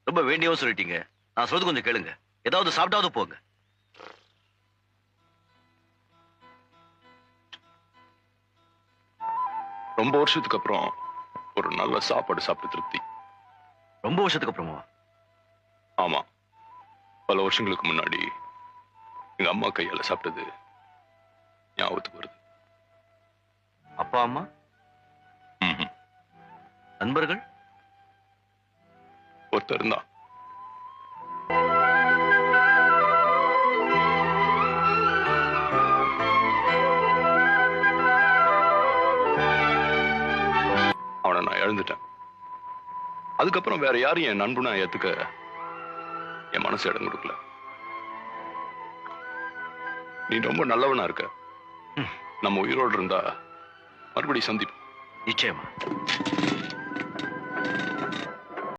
ரொம்ப வேண்டியவும் சொல்லிட்டீங்க. நான் சொல்றது கொஞ்சம் கேளுங்க. ஏதாவது சாப்பிட்டாவது போங்க. ரொம்ப வருஷத்துக்கு அப்புறம் ஒரு நல்ல சாப்பாடு சாப்பிட்டு திருப்தி. ரொம்ப வருஷத்துக்கு அப்புறமா? ஆமா, பல வருஷங்களுக்கு முன்னாடி எங்க அம்மா கையால சாப்பிட்டது ஞாபகத்துக்கு வருது. அப்பா அம்மா? ம்ஹும். நண்பர்கள்? ஒருத்தர் இருந்தான். அவனை நான் இழந்துட்டேன். அதுக்கப்புறம் வேற யாரும் என் நண்பனா ஏத்துக்க என் மனசு இடம் கொடுக்கல. நீ ரொம்ப நல்லவனா இருக்க. நம்ம உயிரோடு இருந்தா மறுபடியும் சந்திப்போம். நிச்சயமா.